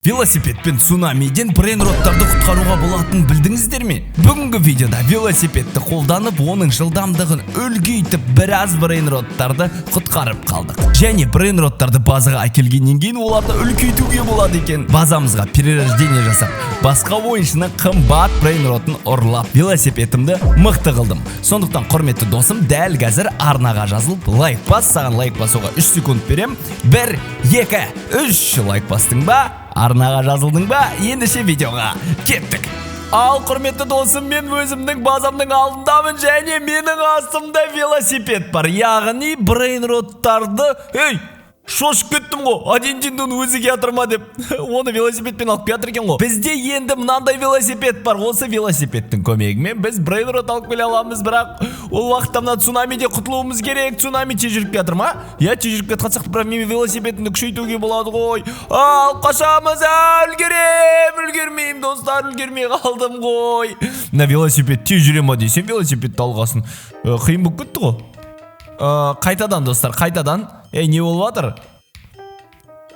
Велосипед пен цунамиден брейнроттарды құтқаруға болатынын білдіңіздер ме? Бүгінгі видеода велосипедті қолданып, оның жылдамдығын үлкейтіп, біраз брейнроттарды құтқарып қалдық. Және брейнроттарды базаға әкелгеннен кейін оларды үлкейтуге болады екен. Базамызға перерождение жасап, басқа ойыншының қымбат брейнроттын ұрлап, велосипедімді мықты қылдым. Сондықтан құрметті досым, дәл қазір арнаға жазылып, лайк бас, саған лайк басуға 3 секунд берем. 1, 2, 3 лайк бастың ба? Арнаға жазылдың ба? Ендеше видеоға кеттік. Ал құрметті досым, мен өзімнің базамның алдындамын және менің астымда велосипед бар. Яғни брейнроттарды... Шошып кеттім ғой, один-дин өзі келатырма деп. Оны велосипедпен алып келатыр екен ғой. Бізде енді мынандай велосипед бар. Осы велосипедтің көмегімен біз брейнрот алып келе аламыз, бірақ ол уақытта мына цунамиде құтылуымыз керек. Цунами тез жүріп келатыр ма? Я тез жүріп келе жатсақ, бірақ мен велосипедімді күшейтуге болады ғой. Ал қашамыз, үлгермеймін достар, үлгермей қалдым ғой. Мына велосипед тез жүре ма десем, велосипедті алғасын қиын болып кетті ғой. Қайтадан достар, қайтадан. Не болып жатыр?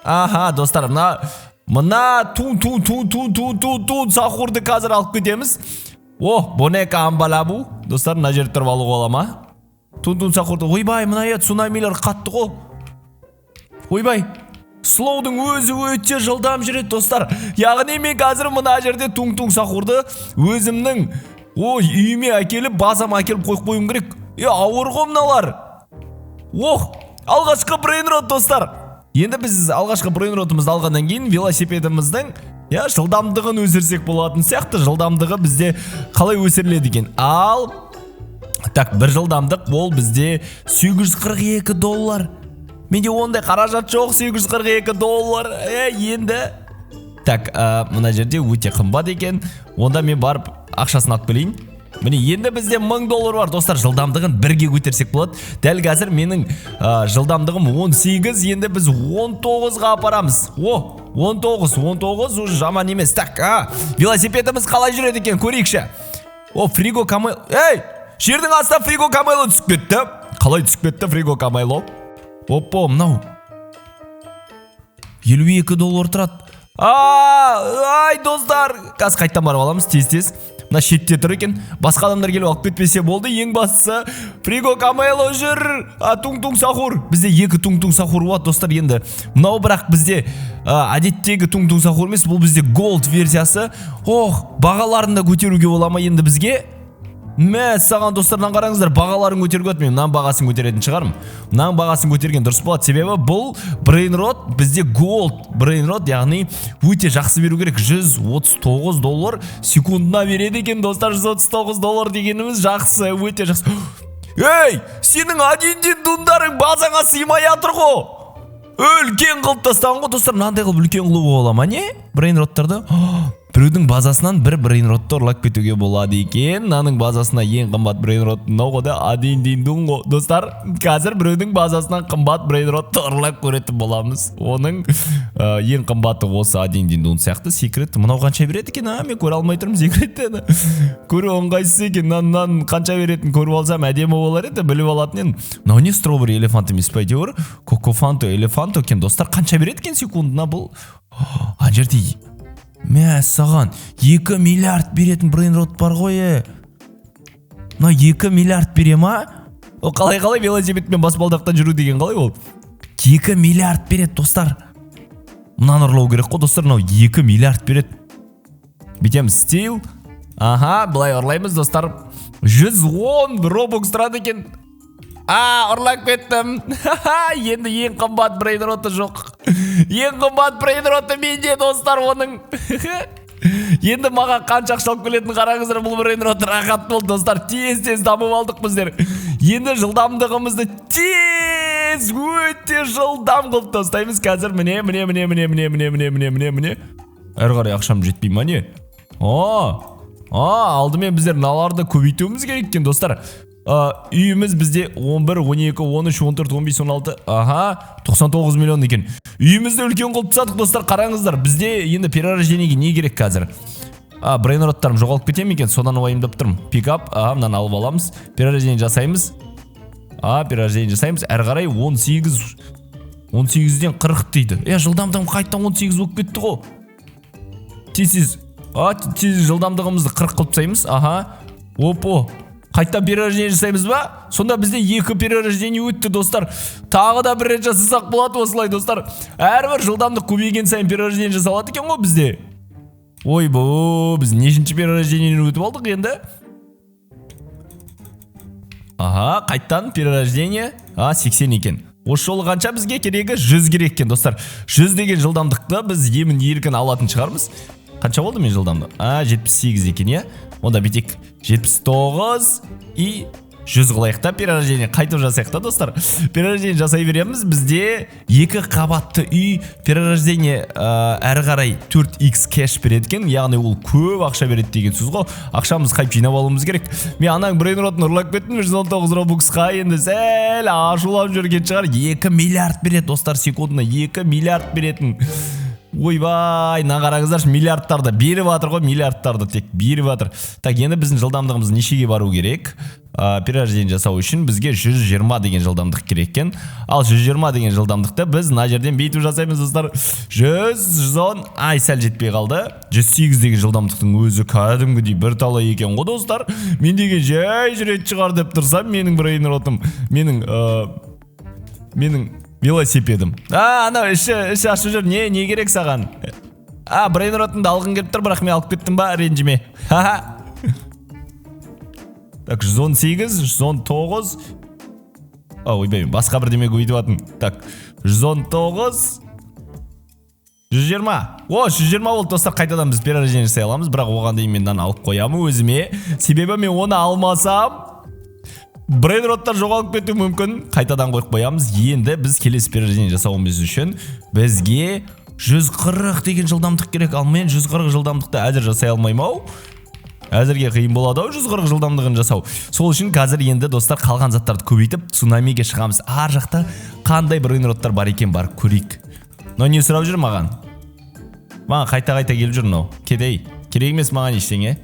Аха, достар, мына тун сахурды қазір алып кетеміз. Бонека амбалабу. Достар, мына жерді тұрып алуға бола ма? Тун сахурды. Ойбай, мына цунамилер қатты ғой. Ойбай, слоудың өзі өте жылдам жүреді, достар. Яғни мен қазір мына жерде тун сахурды өзімнің үйіме әкеліп, базама әкеліп қойып керек. Ауыр ғой мыналар. Алғашқы брейнрот, достар. Енді біз алғашқы брейнротымызды алғаннан кейін велосипедіміздің жылдамдығын өсірсек болатын сияқты. Жылдамдығы бізде қалай өсіріледі екен? Bir жылдамдық ол бізде $842. Менде ондай қаражат жоқ, $842. Енді мына жерде өте қымбат екен. Онда мен барып ақшасын алып келейін. Міне, енді бізде $1000 бар, достар. Жылдамдығын бірге көтерсек болады. Дәл қазір менің жылдамдығым 18, енді біз 19-ға апарамыз. 19 уже жаман емес. Велосипедіміз қалай жүреді екен, көрейікші. Фриго Камайло. Жердің астына Фриго Камайло түсіп кетті. Қалай түсіп кетті Фриго Камайло? Мынау $52 тұрады. Достар, қазір қайттан барып аламыз, тез. Мына шетте тұр екен. Басқа адамдар келіп алып кетпесе болды. Ең бастысы Фриго Камайло жүр. Тун сахур. Бізде 2 тун сахур болады, достар. Енді мынау бірақ бізде әдеттегі тун сахур емес, бұл бізде голд версиясы. Бағаларын да көтеруге бола ма енді бізге? Саған достардан қараңыздар, бағаларын көтеруге болады. Мен мынаның бағасын көтеретін шығармын. Мынаның бағасын көтерген дұрыс болады, себебі бұл брейнрот бізде голд брейнрот, яғни өте жақсы беру керек. $139 секундына береді екен, достар. $139 дегеніміз жақсы, өте жақсы. Сенің один-дин дундарың базаңа сыймай жатыр ғой. Үлкен қылып тастаған ғой, достар. Мынандай қылып үлкен қылуға бола ма, не? Брейнроттарды біреудің базасынан бір брейнротты ұрлап кетуге болады екен. Мынаның базасына ең қымбат брейнрот мынау ғой, один-дин дун ғой, достар. Қазір біреудің базасынан қымбат брейнротты ұрлап көретін боламыз. Оның ең қымбаты осы один-дин дун сияқты. Секрет мынау қанша береді екен? Мен көре алмай тұрмын секретті. Көру ыңғайсыз екен. Мынаны қанша беретінін көріп алсам әдемі болар еді, біліп алатын едім. Мынау не стробери элефант емес па әйтеуір? Кокофанто элефанто екен, достар. Қанша береді екен секундына бұл? Ана жерде саған 2 миллиард беретін брейнрот бар ғой. Мына 2 миллиард бере ма? Қалай велосипедпен баспалдақтан жүру деген қалай ол? 2 миллиард береді, достар. Мынаны ұрлау керек қой, достар. Мынау 2 миллиард береді. Бетеміз стил. Былай ұрлаймыз, достар. 110 робокс тұрады екен. Ұрлап кеттім. Енді ең қымбат брейнроты жоқ. Ең қымбат брейнроты менде, достар, оның. Енді маған қанша ақша алып келетінін қараңыздар. Бұл брейнрот рахат болды, достар. Тез дамып алдық біздер. Енді жылдамдығымызды өте жылдам қылып тастаймыз қазір. Міне. Әрі қарай ақшам жетпей ма не? Алдымен біздер мыналарды көбейтуіміз керек екен, достар. Үйіміз бізде 11, 12, 13, 14, 15, 16, 99 миллион екен. Үйімізді үлкен қылып тастадық, достар. Қараңыздар, бізде енді перерождениеге не керек қазір? Брейнроттарым жоғалып кетем екен, содан уайымдап тұрмын. Пикап, мынаны алып аламыз. Перерождение жасаймыз. Әрі қарай 18 18-ден 40 дейді. Жылдамдығым қайттан 18 болып кетті ғой. тез жылдамдығымызды 40 қылып тастаймыз. Аха. Опо. Қайта перерождение жасаймыз ба? Сонда бізде 2 перерождение өтті, достар. Тағы да бір рет жасасақ болады осылай, достар. Әрбір жылдамдық көбейген сайын перерождение жасалады екен ғой бізде. Ойбой, біз нешінші перерождениеден өтіп алдық енді? Аха, қайттан перерождение. 80 екен. Осы жолы қанша бізге керегі? 100 керек екен, достар. 100 деген жылдамдықты біз емін еркін алатын шығармыз. Қанша болды мен жылдамдық? 78 екен, иә? Онда битек 79 и 100 қылайықта перерождение қайтып жасайықта, достар. Перерождение жасай береміз. Бізде 2 қабатты үй перерождение әрі қарай 4x кэш береді екен. Яғни ол көп ақша береді деген сөз ғой. Ақшамыз қайып жинап алуымыз керек. Мен анаң брейнротын ұрлап кеттім 119 робуксқа, енді сәл ашулап жүрген шығар. 2 миллиард береді, достар, секундына 2 миллиард беретін. Ойбай, қараңыздаршы, миллиардтарды беріп жатыр ғой, миллиардтарды тек беріп жатыр. Так, енді біздің жылдамдығымыз нешеге бару керек? Перерождение жасау үшін бізге 120 деген жылдамдық керек екен. Ал 120 деген жылдамдықты біз мына жерден бейтіп жасаймыз, достар. 110, сәл жетпей қалды. 108 деген жылдамдықтың өзі кәдімгідей бір талай екен ғой, достар. Мен деген жай жүрет шығар деп тұрсам, менің брейнротым, менің велосипедім. Ана іші ашып жүр. Не керек саған? Брейнротыңды алғын келіп тұр, бірақ мен алып кеттім ба, ренжіме. Так, 118, 119. Ойбай, басқа бір демек өйтіп атын. Так, 119, 120. 120 болды, достар. Қайтадан біз перерождение жасай аламыз, бірақ оған дейін мен алып қоямын өзіме. Себебі мен оны алмасам брейнроттар жоғалып кетуі мүмкін. Қайтадан қойып қоямыз. Енді біз келесі перерождение жасауымыз үшін бізге 140 деген жылдамдық керек. Ал мен 140 жылдамдықты әзір жасай алмаймын-ау. Әзірге қиын болады-ау 140 жылдамдығын жасау. Сол үшін қазір енді, достар, қалған заттарды көбейтіп цунамиге шығамыз. Ар жақта қандай брейнроттар бар екен, бар көрейік. Но не сұрап жүр маған? Маған қайта келіп жүр, но кетей. Керек емес маған ештеңе.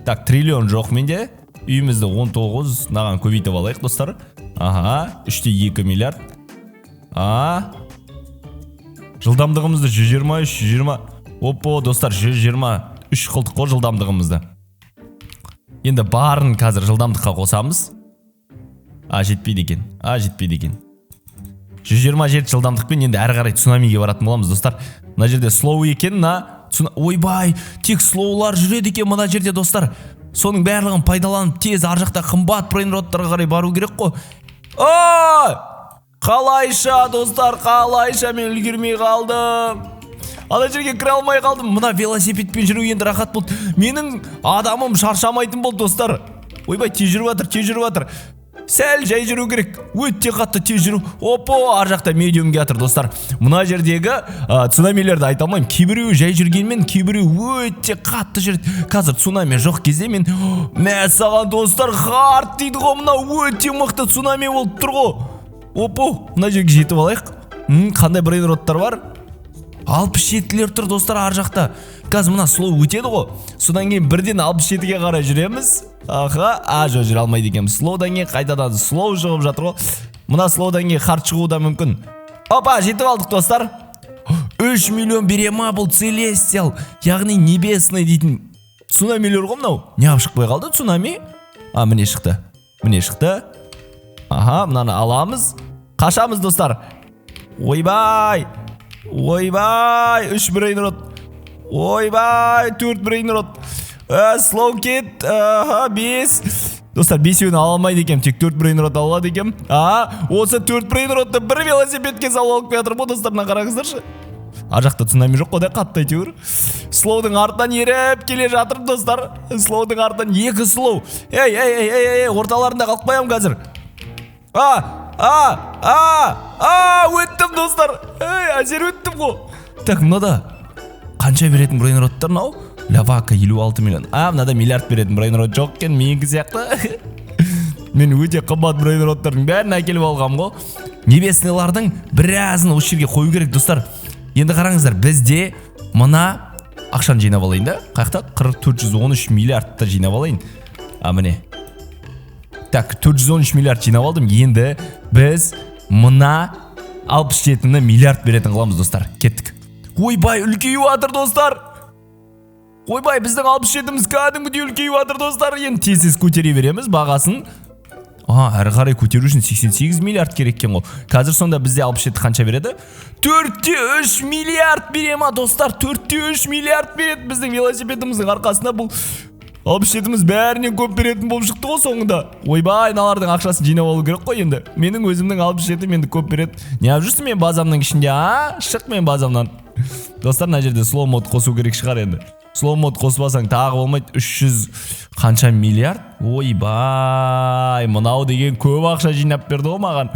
Так, триллион жоқ менде. Үйімізді 19 наған көбейтіп алайық, достар. Аха, 3,2 миллиард. Жылдамдығымызды 120. Опо, достар, 123 қылдық қой жылдамдығымызды. Енді барын қазір жылдамдыққа қосамыз. Жетпейді екен. 127 жылдамдықпен енді әрі қарай цунамиге баратын боламыз, достар. Мына жерде слоу екен, ойбай, тек слоулар жүреді екен мына жерде, достар. Соның барлығын пайдаланып тез ар жақта қымбат брейнроттарға қарай бару керек қой. Қалайша, достар, қалайша мен үлгермей қалдым. Ана жерге кіре алмай қалдым. Мына велосипедпен жүру енді рахат болды. Менің адамым шаршамайтын болды, достар. Ойбай, тез жүріп жатыр. Сәл жай жүру керек. Өте қатты тез жүру. Опо, ар жақта медиумге жатыр, достар. Мына жердегі цунамилерді айта алмаймын. Кейбіреуі жай жүргенмен, кейбіреуі өте қатты жүреді. Қазір цунами жоқ кезде мен саған, достар, хард дейді ғой, мына өте мықты цунами болып тұр ғой. Опо, мына жерге жетіп алайық. Қандай брейнроттар бар? 67-лер тұр, достар, ар жақта. Қазір мына слоу өтеді ғой. Содан кейін бірден 67-ге қарай жүреміз. Жоқ, жүре алмайды екенбіз. Слоудан кейін қайтадан слоу шығып жатыр ғой. Мына слоудан кейін хард шығуы да мүмкін. Опа, жетіп алдық, достар. 3 миллион берема бұл целестиал, яғни небесный дейтін цунамилер ғой мынау. Неғып шықпай қалды цунами? Міне шықты. Мынаны аламыз. Қашамыз, достар. Ойбай, 3 брейнрот. Ойбай, 4 брейнрот. Слоу кет. 5. Достар, 5-еуін аламайды екем, тек 4 брейнрот алады екем. Осы 4 брейнротты бір велосипедке салып алып жатыр, достарына қараңыздаршы. Ар жақта цунами жоқ қой, қатты әйтеуір. Слоудың артынан еріп келе жатыр, достар. Слоудың артынан 2 слоу. Орталарында қалып қоямын қазір. Өттім, достар. Әзер өттім ғой. Так, мынада қанша беретін брейнроттар мынау? Лавака 56 миллион. Мынада миллиард беретін брейнрот жоқ екен, менікі сияқты. Мен өте қымбат брейнроттардың бәрін әкеліп алғам ғой. Небесныйлардың біразын осы жерге қою керек, достар. Енді қараңыздар, бізде мына ақшаны жинап алайын да. Қаяқта 413 миллиардты жинап алайын. Міне. Так, 413 миллиард жинап алдым. Енді біз мына 67-ні миллиард беретін қыламыз, достар. Кеттік. ойбай үлкейіп жатыр достар. Ойбай біздің 67-міз кәдімгідей үлкейіп жатыр достар. Енді тез көтере береміз бағасын. Әрі қарай көтеру үшін 88 миллиард керек екен ғой. Қазір сонда бізде 67 қанша береді? 4-3 миллиард бере ма достар? 4-3 миллиард береді біздің велосипедіміздің арқасында. Бұл 67-міз бәрінен көп беретін болып шықты ғой соңында. Ойбай, аналардың ақшасын жинап алу керек қой енді. Менің өзімнің 67-ім енді көп береді. Не жүрсің мен базамның ішінде? Шық мен базамнан. Достар, мына жерде slow mode қосу керек шығар енді. Slow mode қоспасаң тағы болмайды. 300 қанша миллиард? Ойбай, мынау деген көп ақша жинап берді ғой маған.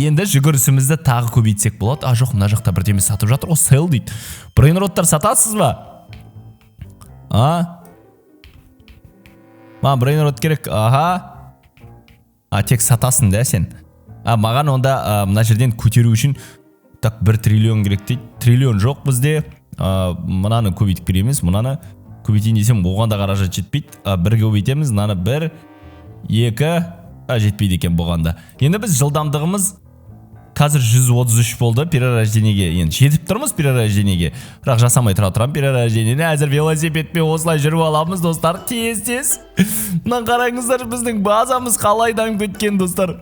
Енді жүгірісімізді тағы көбейтсек болады. Жоқ, мына жақта бірдеме сатып жатыр. Sell дейді. Брейнроттар сатасыз ба? Брейнрот керек. Тек сатасың да сен. Маған онда мына жерден көтеру үшін 1 триллион керек дейді. Триллион жоқ бізде. Мынаны көбейтіп береміз. Мынаны көбейтейін десем оған да қаражат жетпейді. Бірге көбейтеміз. Мынаны 1, 2, жетпейді екен бұғанда. Енді біз жылдамдығымыз қазір 133 болды перерождениеге. Енді жетіп тұрмыз перерождениеге. Бірақ жасамай тұрам перерождениені. Әзір велосипедпен осылай жүріп аламыз достар. Тез. Мына қараңыздар біздің базамыз қалай дамып кеткен достар.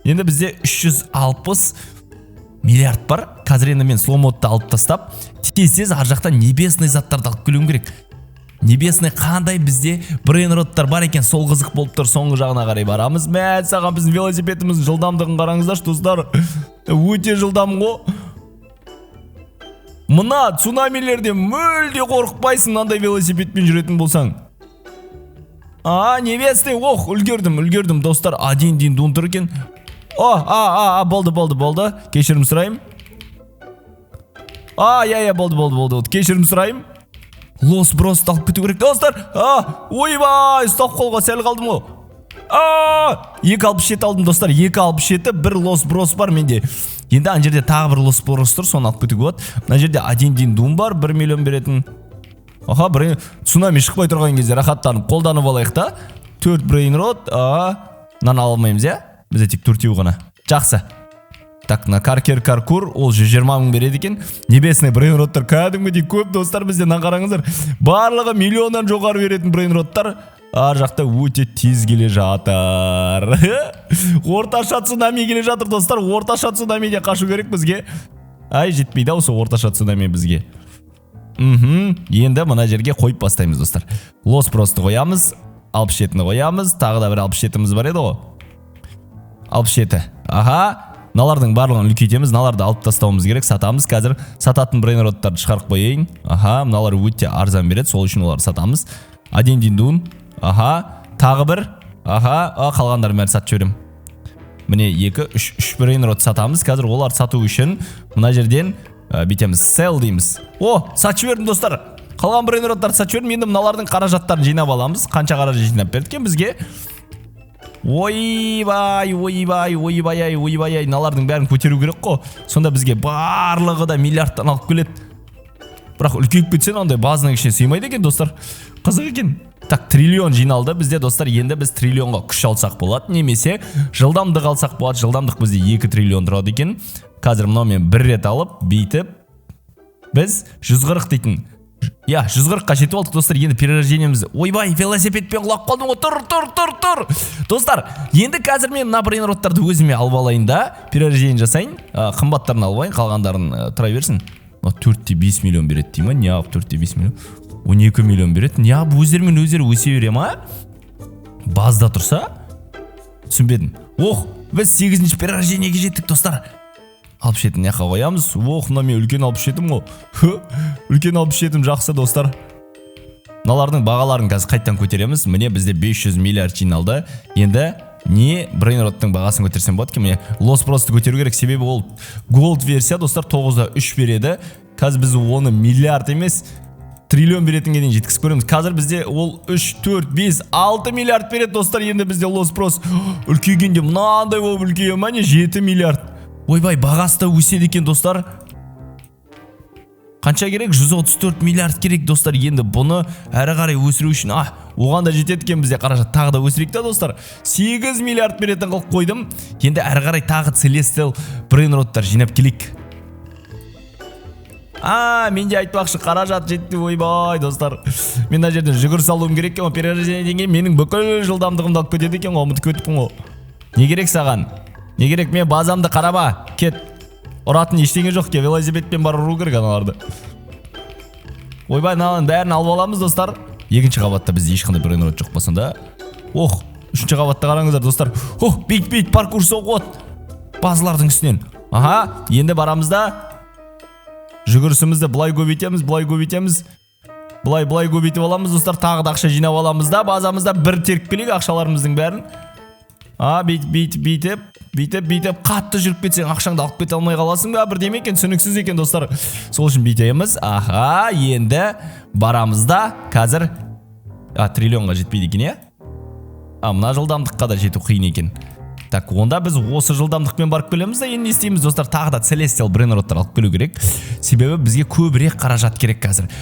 Енді бізде 360 миллиард бар. Қазір енді мен slow mode-ты алып тастап, тез ар жақтан небесный заттарды алып келуім керек. Небесный қандай бізде брейнроттар бар екен, сол қызық болып тұр. Соңғы жағына қарай барамыз. Саған біздің велосипедіміздің жылдамдығын қараңыздаршы достар. Өте жылдам ғой. Мына цунамилерде мүлде қорықпайсың мынандай велосипедпен жүретін болсаң. Небесный, үлгердім достар. Один дун тұр екен. Болды. Кешірім сұрайым. Болды. Кешірім сұрайым. Лос брос алып кету керек достар. Ойбай, ұстап қолға сәл қалдым ғой. 267 алдым достар. 267, бір лос брос бар менде. Енді ана жерде тағы бір лос брос тұр, соны алып кетуге болады. Мына жерде один дун бар, 1 миллион беретін. Бір цунами шықпай тұрған кезде рахаттанып қолданып алайық та. 4 брейнрот. Мынаны алмаймыз, бізде тек 4-еу ғана. Жақсы. Так, на каркур ол 120 мың береді екен. Небесный брейнроттар кәдімгідей көп достар бізде. Қараңыздар. Барлығы миллионнан жоғары беретін брейнроттар ар жақта өте тез келе жатыр. Орташа цунами келе жатыр достар. Орташа цунамиден қашу керек бізге. Жетпейді осы орташа цунами бізге. Енді мына жерге қойып бастаймыз достар. Лос просты қоямыз. 67-ні қоямыз. Тағы да бір 67-міз бар еді ғой. 67. Налардың барлығын үлкейтеміз. Наларды алып тастауымыз керек. Сатамыз. Қазір сататын брейнроттарды шығарып қойайын. Мыналар өте арзан береді. Сол үшін олар сатамыз. Один дун. Тағы бір. Қалғандарын бәрін сатып жіберем. Міне 2-3 брейнрот сатамыз. Қазір олар сату үшін мына жерден бетеміз. Sell дейміз. Сатып жібердім достар. Қалған брейнроттарды сатып жібердім. Енді мыналардың қаражаттарын жинап аламыз. Қанша қаражат жинап бердік бізге? Ойбай, налардың бәрін көтеру керек қой. Сонда бізге барлығы да миллиардтан алып келеді. Бірақ үлкейіп кетсен ондай базының ішіне сыймайды екен достар. Қызық екен. Так, триллион жиналды бізде достар. Енді біз триллионға күш алсақ болады, немесе жылдамдық алсақ болады. Жылдамдық бізде 2 триллион тұрады екен. Қазір мынаумен бір рет алып, бейтіп біз 140 дейтін. 140-қа жетіп алдық достар. Енді перерождениеміз. Ойбай, велосипедпен құлап қалдым ғой. Тұр. Достар, енді қазір мен мына брейнроттарды өзіме алып алайын да, перерождение жасайын. Қымбаттарын алып алайын, қалғандарын тұра берсін. 4-5 миллион береді дейм, неғып 4-5 миллион? 12 миллион береді. Неғып өздерімен өздері өсе бере ма? Базда тұрса? Түсінбедім. Біз 8-ші перерождениеге жеттік достар. 67-ні яққа қоямыз. Мына мен үлкен 67-ім ғой. Үлкен 67-ім жақсы достар. Мыналардың бағаларын қазір қайттан көтереміз. Міне бізде 500 миллиард жиналды. Енді не брейнроттың бағасын көтерсем болады ке? Міне лос просты көтеру керек, себебі ол голд версия достар 9-3 береді. Қазір біз оны миллиард емес триллион беретінге дейін жеткізіп көреміз. Қазір бізде ол 3, 4, 5, 6 миллиард береді достар. Енді бізде лос прос үлкейгенде мынандай болып үлкейе ма не? 7 миллиард. Ойбай, бағасы да өседі екен достар. Қанша керек? 134 миллиард керек достар. Енді бұны әрі қарай өсіру үшін оған да жетеді екен бізде қаражат. Тағы да өсірейік та достар. 8 миллиард беретін қылып қойдым. Енді әрі қарай тағы Celestial брейнроттар жинап келейік. Менде айтпақшы қаражат жетті, ойбай достар. Мен мына жерден жүгір салуым керек екен, перерождениеден кейін менің бүкіл жылдамдығымды алып кетеді екен, ұмытып кеттім ғой. Не керек саған? Не керек? Мен базамды қарама, кет. Ұратын ештеңе жоқ, ке велосипедпен бар ұру керек аналарды. Ойбай, мынаның бәрін алып аламыз достар. Екінші қабатта бізде ешқандай брейнрот жоқ болсында. Үшінші қабатта қараңыздар достар. Бейт паркур соғып базалардың үстінен. Енді барамыз да жүгірісімізді былай көбейтеміз. Былай көбейтіп аламыз достар. Тағы да ақша жинап аламыз да базамызда бір теріп келейік ақшаларымыздың бәрін. Бүйтіп қатты жүріп кетсең ақшаңды алып кете алмай қаласың ба? Бірдеме екен, түсініксіз екен достар. Сол үшін бүйтеміз. Енді барамыз да қазір триллионға жетпейді екен, мына жылдамдыққа да жету қиын екен. Так, онда біз осы жылдамдықпен барып келеміз да, енді не істейміз достар? Тағы да Celestial брейнроттар алып келу керек. Себебі бізге көбірек қаражат керек қазір.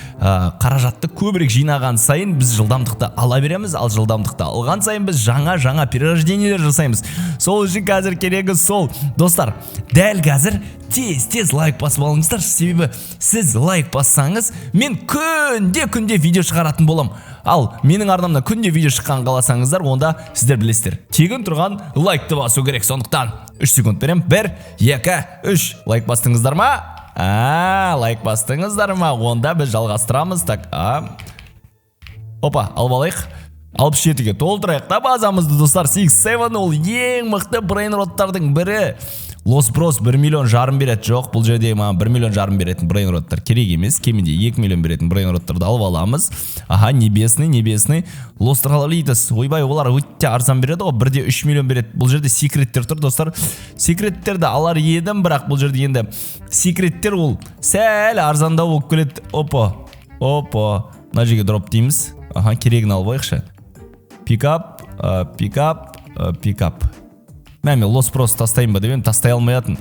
Қаражатты көбірек жинаған сайын біз жылдамдықты ала береміз, ал жылдамдықты алған сайын біз жаңа перерождениелер жасаймыз. Сол үшін қазір керегі сол. Достар, дәл қазір тез лайк басып алыңыздар, себебі сіз лайк бассаңыз, мен күнде видео шығаратын болам. Ал менің арнамда күнде видео шыққан қаласаңыздар, онда сіздер білесіздер. Тегін тұрған лайкты басу керек. Сондықтан 3 секунд берем. 1, 2, 3. Лайк бастыңыздар ма? Лайк бастыңыздар ма? Онда біз жалғастырамыз. Так, алып алайық. 67-ге толтырайық та базамызды достар. 6-7 ол ең мықты брейнроттардың бірі. Лос Брос 1,5 миллион береді. Жоқ, бұл жерде 1,5 миллион беретін брейнроттар керек емес. Кемінде 2 миллион беретін брейнроттарды алып аламыз. Небесный. Лос Тралалитас. Ойбай, олар өтте арзан береді ғой. 1,3 миллион береді. Бұл жерде секреттер тұр достар. Секреттерді алар едім, бірақ бұл жерде енді секреттер ол сәл арзандау болып келеді. Мына жерге дроп дейміз. Керегін алып алайықшы. Пикап. Мен Лос Брос тастайын ба деп тастай алмаятын.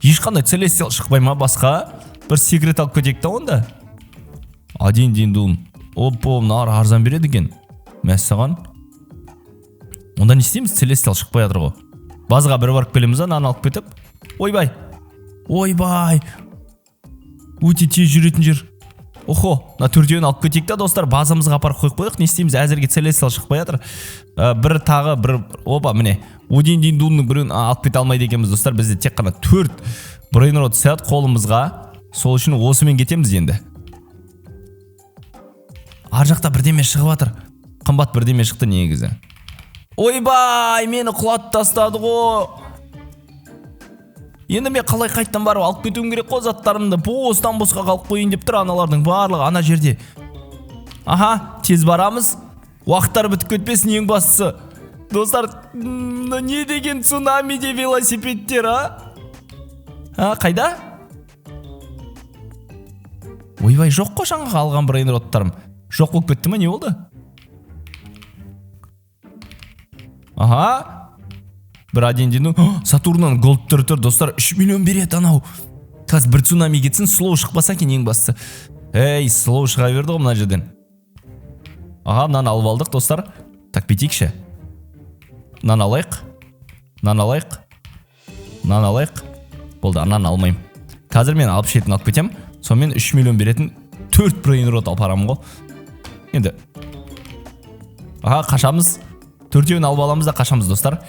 Ешқандай Celestial шықпай ма басқа? Бір секрет алып кетейік та онда. Один дум. Мыналар арзан береді екен. Мәссаған. Онда не істейміз? Celestial шықпай жатыр ғой. Базаға бір барып келеміз, нан алып кетіп. Ойбай. Өте тез жүретін жер. На төртеуін алып кетейік та достар, базамызға апарып қойып қойық. Не істейміз? Әзірге Celestial шықпай жатыр. Міне. Один думның біреуін алып кете алмайды екенбіз достар. Бізде тек қана 4 брейнрот сәт қолымызға. Сол үшін осымен кетеміз енді. Ар жақта бірдеме шығып жатыр. Қымбат бірдеме шықты негізі. Ойбай, мені құлатып тастады ғой. Енді мен қалай қайттан барып алып кетуім керек қой заттарымды. Бостан босқа қалып қойын деп тұр аналардың барлығы ана жерде. Тез барамыз. Уақыттар бітіп кетпесін ең бастысы. Достар, не деген цунамиде велосипедтер, Қайда? Ойбай, жоқ қой жаңағы алған брейнроттарым. Жоқ болып кетті ме, не болды? Бір адендину. Сатурнан голдтыр тұр, достар. 3 миллион береді анау. Қазір бір цунами кетсін, слоу шықпаса екен ең бастысы. Слоу шыға берді ғой мына жерден. Мынаны алып алдық, достар. Так, бетейікші. Нан алайық. Болды, анан алмайым. Қазір мен алып шетін алып кетем. Сонымен 3 миллион беретін 4 брейнрот алып арамын ғой. Енді. Қашамыз. 4-еуін алып аламыз да қашамыз достар.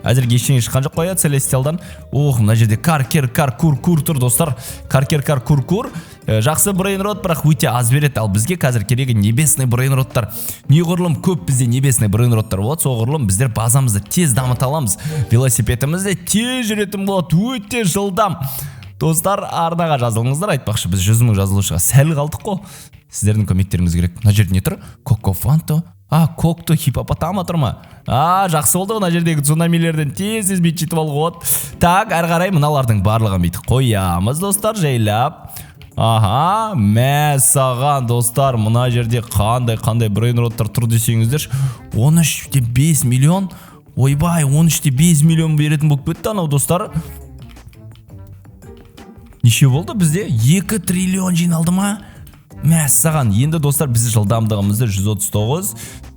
Әзірге ештеңе шыққан жоқ қояды Celestial'дан. Мына жерде каркер кур тұр достар. Каркер кур. Жақсы брейнрот, бірақ өте аз береді. Ал бізге қазір керегі небесный брейнроттар. Неғұрлым көп бізде небесный брейнроттар болады. Соғұрлым біздер базамызды тез дамыта аламыз. Велосипедімізде тез жүретін болады. Өте жылдам. Достар, арнаға жазылыңыздар. Айтпақшы, біз 100 мың жазылушыға сәл қалдық қой. Сіздердің көмектеріңіз керек. Мына жерде не тұр? Кокофанто. Кокто хипопотама тұр ма? Жақсы болды мына жердегі цунамилерден тез бүйтіп жетіп алуға болады. Так, әрі қарай мыналардың барлығын бүйтіп қоямыз достар, жайлап. Мәссаған достар, мына жерде қандай брейнроттар тұр десеңіздер. 13,5 миллион. Ойбай, 13,5 миллион беретін болып кетті анау достар. Неше болды бізде? 2 триллион жиналды ма? Мәссаған, енді достар біз жылдамдығымызды 139,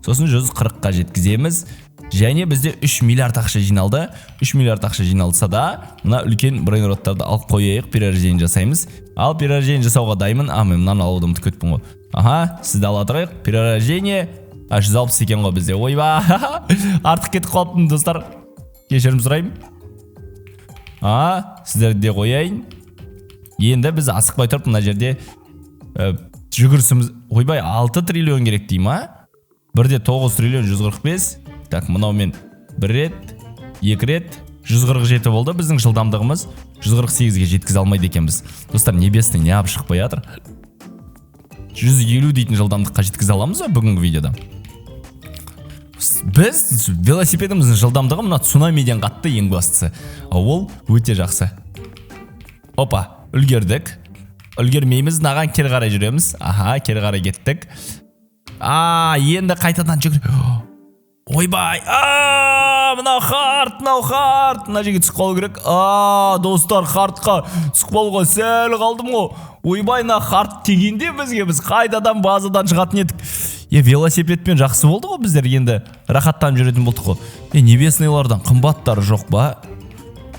сосын 140-қа жеткіземіз. Және бізде 3 миллиард ақша жиналды. 3 миллиард ақша жиналса да, мына үлкен брейнроттарды алып қояйық, перерождение жасаймыз. Ал перерождение жасауға дайынмын. Мен мынаны алуды ұмытып кеттім ғой. Сізді ала тұрайық. Перерождение 160 екен ғой бізде. Ойба! Артық кетіп қалыптым, достар. Кешірім сұраймын. Сіздерді де қояйын. Енді біз асықпай тұрып мына жерде жүгірісіміз. Ойбай, 6 триллион керек дейм, Бірде 9 триллион 145. Так, мынаумен 1 рет, 2 рет, 147 болды біздің жылдамдығымыз. 148-ге жеткізе алмайды екенбіз. Достар, небесный не ап шықпай жатыр. 150 дейтін жылдамдыққа жеткізе аламыз ба бүгінгі видеода? Біз велосипедіміздің жылдамдығы мына цунамиден қатты, ең бастысы. Ол өте жақсы. Опа, үлгердік. Үлгермейміз, наған кері қарай жүреміз. Кері қарай кеттік. Енді қайтадан жүгір. Ойбай, мынау хард. Мына жерге түсіп қалу керек. Достар, хардқа түсіп қалуға сәл қалдым ғой. Ойбай, мына хард тегенде бізге біз қайтадан базадан шығатын едік. Велосипедпен жақсы болды ғой біздер, енді рахаттан жүретін болдық қой. Небесныйлардан қымбаттары жоқ ба?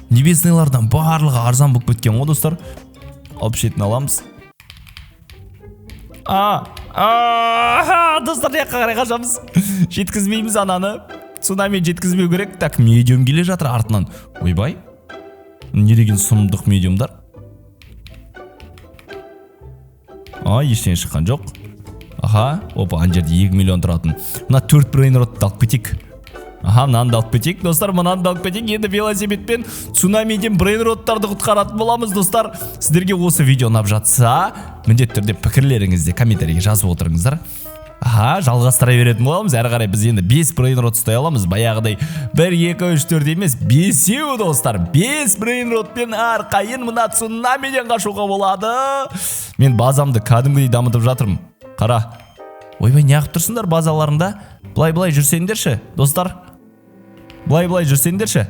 Небесныйлардан барлығы арзан болып кеткен ғой, достар. Алып шетін аламыз. Достар, жаққа қарай қашамыз. Жеткізмейміз ананы. Цунами жеткізбеу керек. Так, медиум келе жатыр артынан. Ойбай, не деген сұмдық медиумдар. Ештеңе шыққан жоқ. Опа, ана жерде 2 миллион тұратын. Мына 4 брейнротты алып кетейік. Мынаны алып кетейік, достар, мынаны алып кетейік. Енді велосипедпен цунамиден брейнроттарды құтқаратын боламыз, достар. Сіздерге осы видео ұнап жатса, міндетті түрде пікірлеріңізді комментарийге жазып отырыңыздар. Жалғастыра беретін боламыз. Әрі қарай біз енді 5 брейнрот ұстай аламыз. Баяғыдай 1, 2, 3, 4 емес, 5-еу, достар. 5 брейнротпен әрқайын мына цунамиден қашуға болады. Мен базамды кәдімгідей дамытып жатырмын. Қара. Ойбай, неғып тұрсыңдар базаларында? Былай жүрсеңдерші, достар. Былай жүрсеңдерші.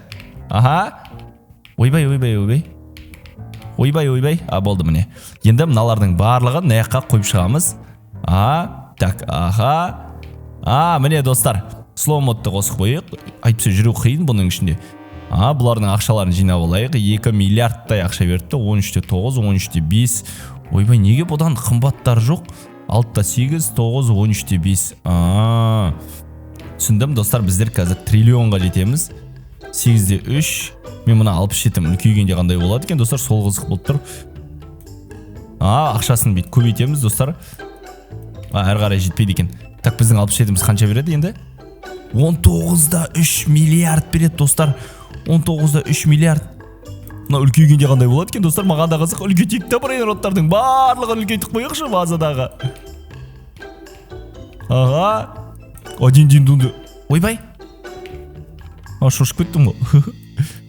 Ойбай. Болды міне. Енді мыналардың барлығын наяққа қойып шығамыз. Так, міне, достар. Slow модты қосып қойық. Айтпаса жүру қиын бұның ішінде. Бұлардың ақшаларын жинап алайық. 2 миллиардтай ақша беріпті. 13-те 9, 13-те 5. Ойбай, неге бұдан қымбаттар жоқ? 6-та 8, 9, 13-те 5. Түсіндім, достар, біздер қазір триллионға жетеміз. 8-де 3. Мен мұна 67-ім үлкейгенде қандай болады екен, достар, сол қызық болып тұр. Ақшасын бейт көбейтеміз, достар. Әрі қарай жетпейді екен. Так, біздің 67-іміз қанша береді енді? 19-да 3 миллиард береді, достар. 19-да 3 миллиард. Мына үлкейгенде қандай болады екен, достар? Маған да қызық. Үлкейтейік та брейнроттардың барлығын үлкейтіп қойықшы базадағы. Один-дин-дунды. Ойбай. Шошып кеттім ғой.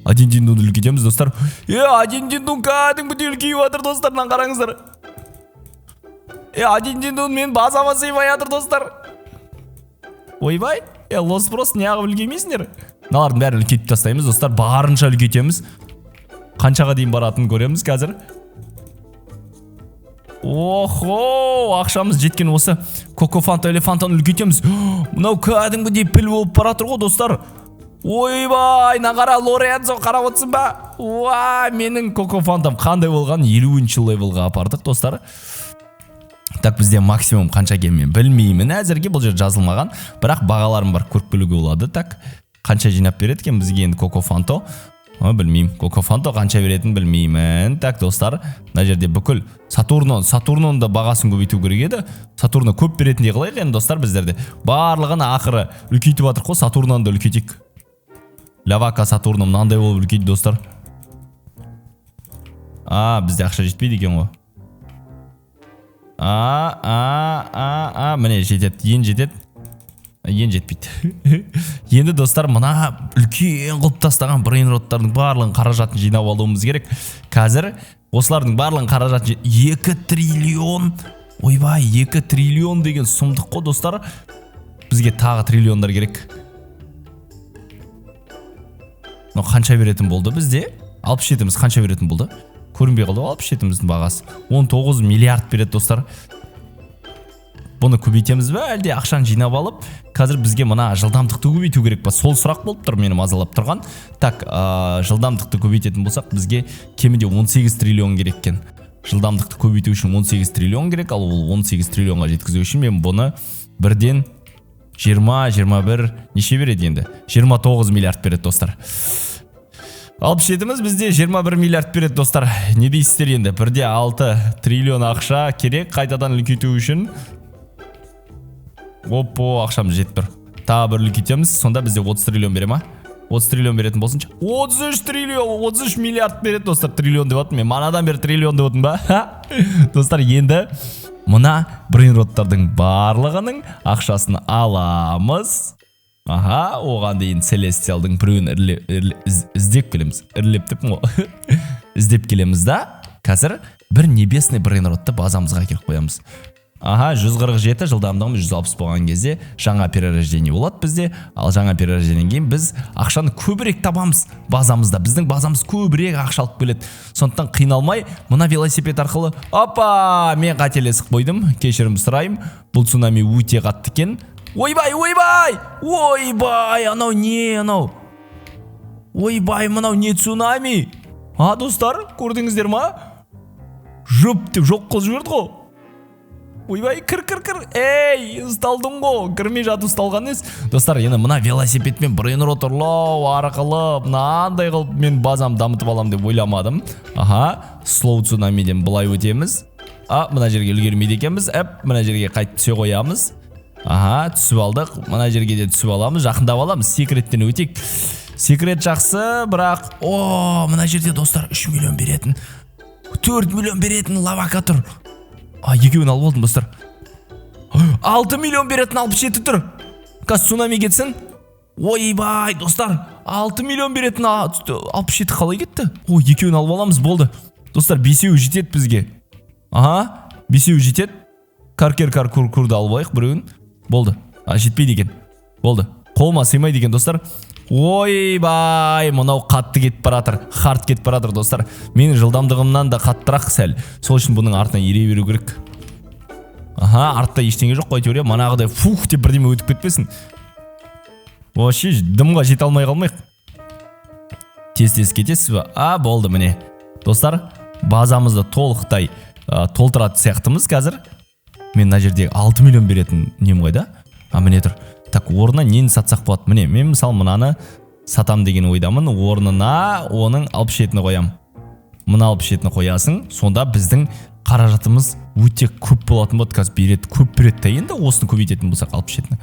Один-дин-дунды үлкейтеміз, достар. Один-дин-дун кәдімгідей үлкейіп жатыр, достарынан қараңыздар. Один-дин-дун мен базама сыймай жатыр, достар. Ойбай. Лос просто неғып үлкеймейсіңдер. Мыналардың бәрін үлкейтіп тастаймыз, достар. Барынша үлкейтеміз. Қаншаға дейін баратынын көреміз қазір. Ақшамыз жеткен осы. Кокофанта, элефантаны үлкейтеміз. Мынау кәдімгідей піл болып баратыр ғой, достар. Ойбай, нағара Лоренцо қарап отырсың ба? Менің кокофантам қандай болған? 50-ші левелға апардық, достар. Так, бізде максимум қанша кеммен білмеймін. Әзірге бұл жер жазылмаған. Бірақ бағаларым бар, көріп білуге болады. Так, қанша жинап береді екен бізге енді кокофанто? Білмеймін. Кокофанто қанша беретінін білмеймін. Так, достар, мына жерде бүкіл Сатурнон да бағасын көбейту керек еді. Сатурно көп беретіндей қылайық енді, достар, біздерде. Барлығын ақыры үлкейтіп жатыр қой, Сатурнон да үлкейтейік. Лавака Сатурно мынандай болып үлкейді, достар. Бізде ақша жетпейді екен ғой. Міне жетеді, ең жетеді. Ең жетпейді. Енді, достар, мына үлкен қылып тастаған брейнроттардың барлығын қаражатын жинап алуымыз керек. Қазір осылардың барлығын қаражатын 2 триллион. Ойбай, 2 триллион деген сұмдық қой, достар. Бізге тағы триллиондар керек. Қанша беретін болды бізде? 67-іміз қанша беретін болды? Көрінбей қалды, 67-іміздің бағасы 19 миллиард береді, достар. бұны көбейтеміз бе әлде ақшаны жинап алып қазір бізге мына жылдамдықты көбейту керек па? Сол сұрақ болып тұр мені мазалап тұрған. Так, жылдамдықты көбейтетін болсақ бізге кемінде 18 триллион керек екен. Жылдамдықты көбейту үшін 18 триллион керек, ал ол 18 триллионға жеткізу үшін мен бұны бірден 20-21 неше береді енді? 29 миллиард береді достар. Алып жетіміз бізде 21 миллиард береді достар. Не дейсіздер енді? Бірде 6 триллион ақша керек қайтадан үлкейту үшін. Опо, ақшамыз жетіп тұр. Тағы бір үлкейтеміз, сонда бізде 30 триллион бере ма? 30 триллион беретін болсыншы. 33 триллион, 33 миллиард береді достар. Триллион деп отын. Мен манадан бері триллион деп отын ба? Достар, енді мына брейнроттардың барлығының ақшасын аламыз. Аха, оған дейін Celestial'дың біреуін іздеп келеміз. Ірлеп деп мо? Іздеп келеміз да. Қазір бір небесный брейнротты базамызға келіп қоямыз. Аха, 147 жылдамдығымыз 160 болған кезде жаңа перерождение болады бізде. Ал жаңа перерождениеден кейін біз ақшаны көбірек табамыз базамызда. Біздің базамыз көбірек ақша алып келеді. Сондықтан қиналмай, мына велосипед арқылы, опа, мен қателесіп қойдым. Кешірім сұрайым. Бұл цунами өте қатты екен. Ойбай, ойбай! Ойбай, анау не, анау? Ойбай, мынау не цунами? Достар, көрдіңіздер ма? Жұп деп жоқ қылып жіберді ғой. Ойбай, кір. Ей, ұсталдың ғой. Кірмей жатып ұсталған емес. Достар, енді мына велосипедпен брейнрот ұрлау арқылы мынандай қылып мен базам дамытып алам деп ойламадым. Аха, слоу цунамиден былай өтеміз. Мына жерге үлгермейді екенбіз. Мына жерге қайтып түсе қоямыз. Аха, түсіп алдық. Мына жерге де түсіп аламыз. Жақындап аламыз. Секреттен өтейік. Секрет жақсы, бірақ мына жерде достар 3 миллион беретін, 4 миллион беретін лавака тұр. Екеуін алып алдым достар. 6 миллион беретін 67 тұр. Қас цунами кетсін. Ойбай, достар, 6 миллион беретін 67 қалай кетті? Екеуін алып аламыз, болды. Достар, 5-еу жетеді бізге. Аха, 5-еу жетеді. Курды алып алайық біреуін. Болды. Жетпейді екен. Болды. Қолыма сыймайды екен достар. Ойбай, мынау қатты кетіп баратыр. Хард кетіп баратыр достар. Менің жылдамдығымнан да қаттырақ сәл. Сол үшін бұның артына ере беру керек. Аха, артта ештеңе жоқ қой теория. Манағыдай фух деп бірдеме өтіп кетпесін. Вообще дымға жете алмай қалмайық. Тез кетесіз ба? Болды міне. Достар, базамызды толықтай толтыратын сияқтымыз қазір. Мен мына жерде 6 миллион беретін нем қойда? Міне тұр. Так, орнына нені сатсақ болады? Міне, мен мысалы мынаны сатам деген ойдамын. Орнына оның 67-ні қоям. Мына 67-ні қоясың. Сонда біздің қаражатымыз өте көп болатын болады. Қазір береді, көп береді. Енді осыны көбейтетін болсақ 67-ні.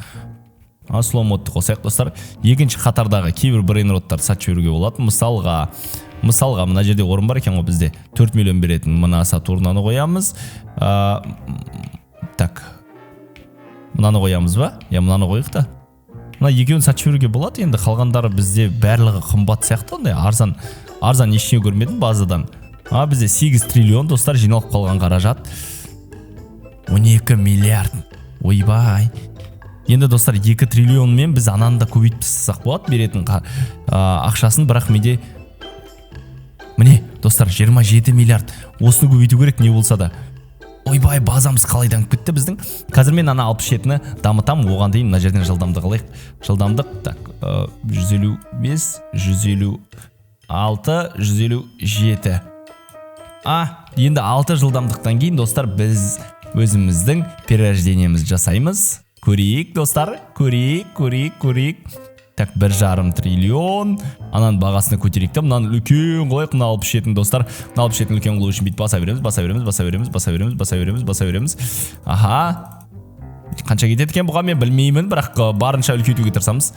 Слоу модты қосайық достар. Екінші қатардағы кейбір брейнроттарды сатып жіберуге болады. Мысалға мына жерде орын бар екен ғой бізде. 4 миллион беретін мына Сатурнаны қоямыз. Так. Мынаны қоямыз ба? Мынаны қойық та. Мына екеуін сатып жіберуге болады. Енді қалғандары бізде барлығы қымбат сияқты. Арзан ештеңе көрмедім базадан. Бізде 8 триллион достар жиналып қалған қаражат. 12 миллиард. Ойбай. Енді достар 2 триллионмен біз ананы да көбейтіп тастасақ болады беретін ақшасын, бірақ менде міне достар 27 миллиард. Осыны көбейту керек не болса да. Ойбай, базамыз қалайдан кетті біздің. Қазір мен ана 67-ні дамытам, оған дейін мына жерден жылдамдық алайық. Жылдамдық, так, 155, 156, 157. Енді 6 жылдамдықтан кейін достар біз өзіміздің перерождениеміз жасаймыз. Көрейік достар, көрейік. Так, 1,5 триллион. Ананың бағасына көтерейік та, мынаны үлкен қойық, мына 67-ні достар. Мына 67-ні үлкен қылу үшін бейт баса береміз. Аха. Қанша кетеді екен бұға мен білмеймін, бірақ барынша үлкейтуге тырысамыз.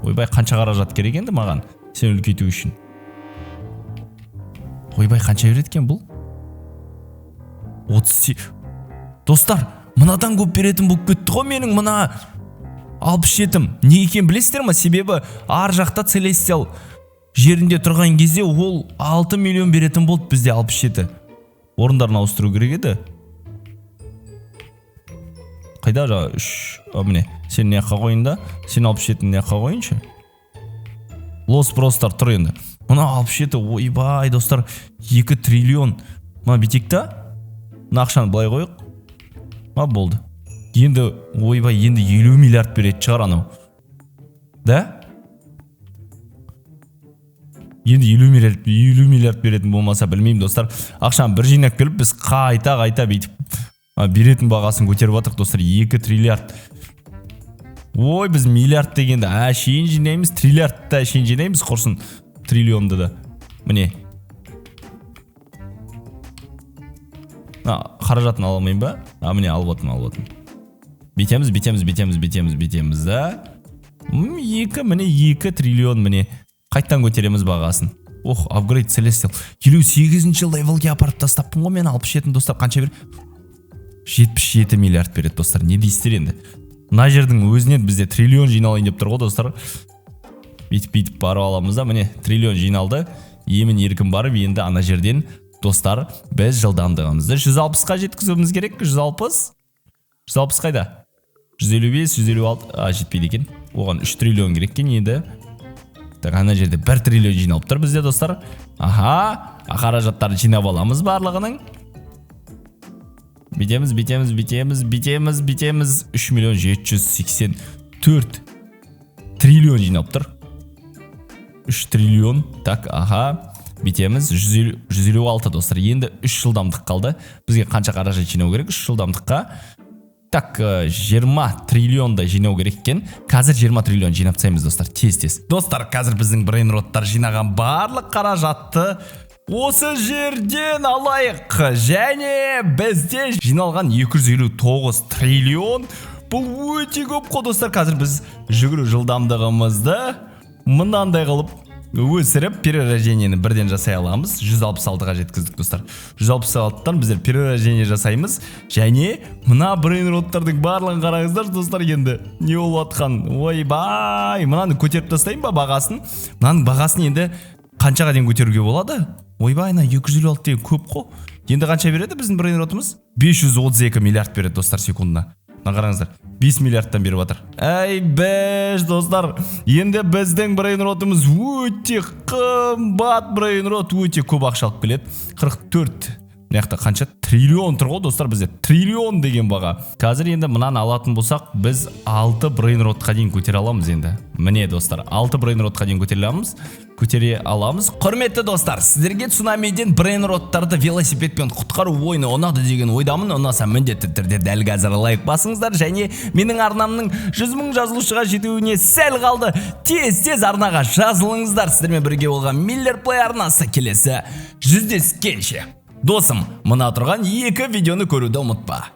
Ойбай, қанша қаражат керек енді маған сен үлкейту үшін? Ойбай, қанша береді екен бұл? 30. Достар, мынадан көп беретін болып кетті ғой менің мына 67-ім. Не екен білесіздер ма? Себебі ар жақта Celestial жерінде тұрған кезде ол 6 миллион беретін болды бізде 67. Орындарын ауыстыру керек еді. Қайда жа? Міне, сен не жаққа қойын да? Сен 67-ні не жаққа қойыншы? Лос простар тұр енді. Мына 67, ойбай достар, 2 триллион. Ма бетек та? Мына ақшаны былай қойық. Болды. Енді ойбай, енді 50 миллиард береді шығар анау. Да? Енді 50 миллиард беретін болмаса білмеймін достар. Ақшаны бір жинап келіп, біз қайта бүйтіп беретін бағасын көтеріп жатырық достар. 2 триллиард. Ой, біз миллиард дегенде әшейін жинаймыз, триллиардты әшейін жинаймыз, құрсын триллионды да. Міне. Қаражатын ала алмайым ба? Міне алып отын. Бетеміз да. Міне 2 триллион міне. Қайттан көтереміз бағасын. Апгрейд Celestial. 58-ші левелге апарып тастаппын ғой мен. 67 достар қанша бер? 77 миллиард береді достар. Не дейсіздер енді? Мына жердің өзінен бізде триллион жиналайын деп тұр ғой достар. Бүйтіп барып аламыз да. Міне триллион жиналды. Емін еркін барып енді ана жерден достар біз жылдамдығымызды 160-қа жеткізуіміз керек. 160 қайда? 155, 156, жетпейді екен. Оған 3 триллион керек екен енді. Ана жерде 1 триллион жиналып тұр бізде достар. Қаражаттарды жинап аламыз барлығының. Бетеміз. 3 миллион 784 триллион жинап тұр. 3 триллион. Бетеміз 156 достар. Енді 3 жылдамдық қалды. Бізге қанша қаражат жинау керек? 3 жылдамдыққа. 20 триллиондай жинау керек екен. Қазір 20 триллион жинап тастаймыз достар. Тез. Достар, қазір біздің брейнроттар жинаған барлық қаражатты осы жерден алайық. Және бізде жиналған 259 триллион. Бұл өте көп қой достар. Қазір біз жүгіру жылдамдығымызды мынандай қылып өсіріп перерождениені бірден жасай аламыз. 166-ға жеткіздік достар. 166-тан біздер перерождение жасаймыз. Және мына брейнроттардың барлығын қараңыздар достар енді. Не болып атқан? Ойбай, мынаны көтеріп тастайын ба бағасын? Мынаның бағасын енді қаншаға дейін көтеруге болады? Ойбай, 256 деген көп қой. Енді қанша береді біздің брейнротымыз? 532 миллиард береді достар секундына. Қараңыздар, 5 миллиардтан беріп жатыр. Достар, енді біздің брейнротымыз өте қымбат брейнрот, өте көп ақша алып келеді. 44. Мынақты қанша? Триллион тұр ғой достар, бізде триллион деген баға. Қазір енді мынаны алатын болсақ, біз 6 брейнротқа дейін көтере аламыз енді. Міне достар, 6 брейнротқа дейін көтере аламыз. Құрметті достар, сіздерге цунамиден брейнроттарды велосипедпен құтқару ойыны ұнады деген ойдамын. Ұнаса міндетті түрде дәл қазір лайк басыңыздар. Және менің арнамның 100 мың жазылушыға жетуіне сәл қалды. Тез арнаға жазылыңыздар. Сіздермен бірге болған Miller Play арнасы келесі жүздескенше. Досым, мына тұрған 2 видеоны көруді ұмытпа.